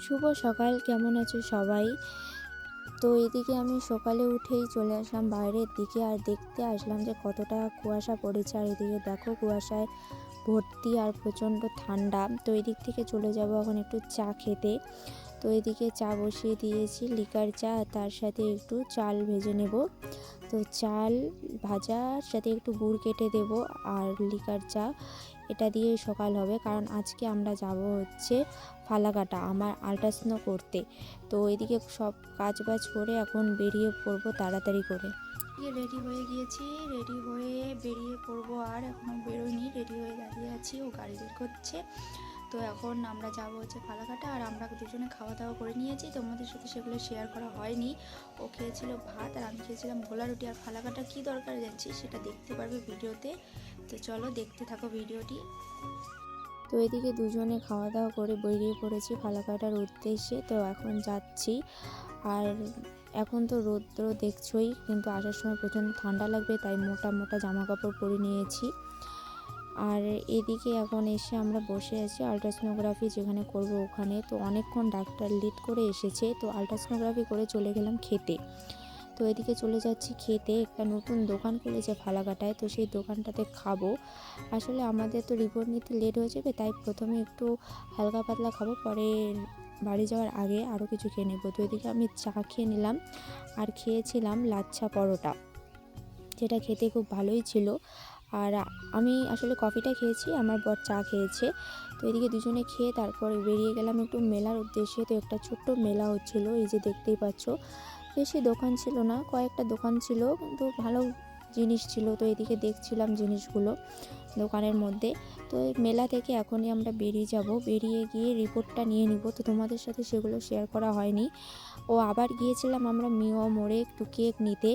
শুভ সকাল, কেমন আছো সবাই? তো এদিকে আমি সকালে উঠেই চলে আসলাম বাইরের দিকে, আর দেখতে আসলাম যে কতটা কুয়াশা পড়েছে। আর এদিকে দেখো কুয়াশায় ভর্তি আর প্রচণ্ড ঠান্ডা। তো এদিক থেকে চলে যাব এখন একটু চা খেতে। তো এদিকে চা বসিয়ে দিয়েছি, লিকার চা, তার সাথে একটু চাল ভেজে নেব। তো চাল ভাজার সাথে একটু গুড় কেটে দেব আর লিকার চা, এটা দিয়ে সকাল হবে। কারণ আজকে আমরা যাব হচ্ছে ফালাকাটা আমার আল্ট্রাসাউন্ড করতে। তো এদিকে সব কাজ বাজ করে এখন বেরিয়ে পড়বো তাড়াতাড়ি করে। রেডি হয়ে গিয়েছি, রেডি হয়ে বেরিয়ে পড়বো। আর এখনও বেরোয়নি, রেডি হয়ে দাঁড়িয়ে আছি, ও গাড়ি বের করছে। তো এখন আমরা যাবো হচ্ছে ফালাকাটা। আর আমরা দুজনে খাওয়া দাওয়া করে নিয়েছি, তোমাদের সাথে সেগুলো শেয়ার করা হয়নি। ও খেয়েছিল ভাত আর আমি খেয়েছিলাম ভোলা রুটি। আর ফালাকাটা কী দরকার যাচ্ছি সেটা দেখতে পারবে ভিডিওতে। তো চলো দেখতে থাকো ভিডিওটি। তো এদিকে দুজনে খাওয়া দাওয়া করে বেরিয়ে পড়েছি ফালাকাটার উদ্দেশ্যে। তো এখন যাচ্ছি। আর এখন তো রৌদ্র দেখছোই, কিন্তু আসার সময় প্রচণ্ড ঠান্ডা লাগবে, তাই মোটা মোটা জামা কাপড় পরে নিয়েছি। আর এদিকে এখন এসে আমরা বসে আছি আল্ট্রাসোনোগ্রাফি যেখানে করব ওখানে। তো অনেকক্ষণ ডাক্তার লেট করে এসেছে, তো আল্ট্রাসোনোগ্রাফি করে চলে গেলাম খেতে। তো এদিকে চলে যাচ্ছি খেতে। একটা নতুন দোকান খুলেছে ফালাকাটায়, তো সেই দোকানটাতে খাবো। আসলে আমাদের তো রিপোর্ট নিতে লেট হয়ে যাবে, তাই প্রথমে একটু হালকা পাতলা খাবো, পরে বাড়ি যাওয়ার আগে আরও কিছু খেয়ে নেবো। তো এদিকে আমি চা খেয়ে নিলাম আর খেয়েছিলাম লাচ্ছা পরোটা, যেটা খেতে খুব ভালোই ছিল। আর আমি আসলে কফিটা খেয়েছি, আমার বর চা খেয়েছে। তো এদিকে দুজনে খেয়ে তারপরে বেরিয়ে গেলাম একটু মেলার উদ্দেশ্যে। তো একটা ছোট্ট মেলা হচ্ছিলো, এই যে দেখতেই পাচ্ছ। বেশি দোকান ছিল না, কয়েকটা দোকান ছিল, কিন্তু ভালো জিনিস ছিল। তো এদিকে দেখছিলাম জিনিসগুলো দোকানের মধ্যে। তো মেলা থেকে এখনই আমরা বেরিয়ে যাব, বেরিয়ে গিয়ে রিপোর্টটা নিয়ে নিব। তো তোমাদের সাথে সেগুলো শেয়ার করা হয়নি। ও আবার গিয়েছিলাম আমরা মিও মোড়ে একটু কেক নিতে।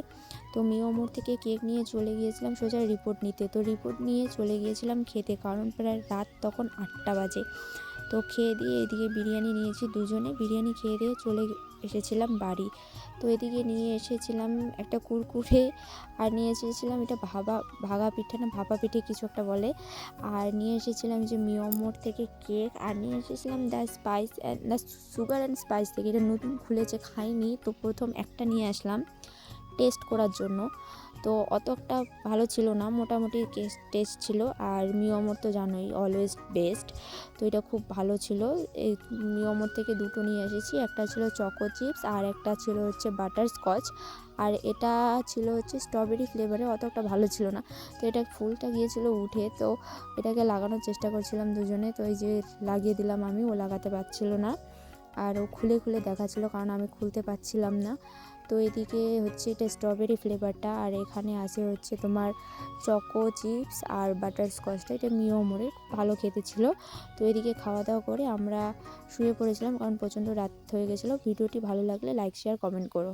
তো মিও মোড় থেকে কেক নিয়ে চলে গিয়েছিলাম সোজা রিপোর্ট নিতে। তো রিপোর্ট নিয়ে চলে গিয়েছিলাম খেতে, কারণ প্রায় রাত তখন 8টা বাজে। তো খেয়ে দিয়ে এদিকে বিরিয়ানি নিয়েছি দুজনে, বিরিয়ানি খেয়ে দিয়ে চলে এসেছিলাম বাড়ি। তো এদিকে নিয়ে এসেছিলাম একটা কুরকুরে, আর নিয়ে এসেছিলাম এটা ভাগা পিঠে না ভাপা পিঠে কিছু একটা বলে। আর নিয়ে এসেছিলাম যে মিও মোড় থেকে কেক, আর নিয়ে এসেছিলাম দ্য সুগার অ্যান্ড স্পাইস থেকে। এটা নতুন খুলেছে, খাইনি, তো প্রথম একটা নিয়ে আসলাম টেস্ট করার জন্য। তো অতটা ভালো ছিল না, মোটামুটি টেস্ট ছিল। আর মিও মোড় তো জানোই অলওয়েজ বেস্ট, তো এটা খুব ভালো ছিল। এই মিও মোড় থেকে দুটো নিয়ে এসেছি, একটা ছিল চকো চিপস আর একটা ছিল হচ্ছে বাটার স্কচ। আর এটা ছিল হচ্ছে স্ট্রবেরি ফ্লেভারে, অতটা ভালো ছিল না। তো এটা ফুলটা গিয়েছিল উঠে, তো এটাকে লাগানোর চেষ্টা করছিলাম দুজনে। তো এই যে লাগিয়ে দিলাম আমি, ও লাগাতে পারছিল না। আর ও খুলে খুলে দেখাচ্ছিল, কারণ আমি খুলতে পারছিলাম না। তো এদিকে হচ্ছে এটা স্ট্রবেরি ফ্লেভারটা, আর এখানে আছে হচ্ছে তোমার চকো চিপস আর বাটার স্কচটা। এটা মিও মোড়ের, ভালো খেতে ছিল। তো এদিকে খাওয়া দাওয়া করে আমরা শুয়ে পড়েছিলাম, কারণ প্রচণ্ড রাত হয়ে গেছিলো। ভিডিওটি ভালো লাগলে লাইক শেয়ার কমেন্ট করো।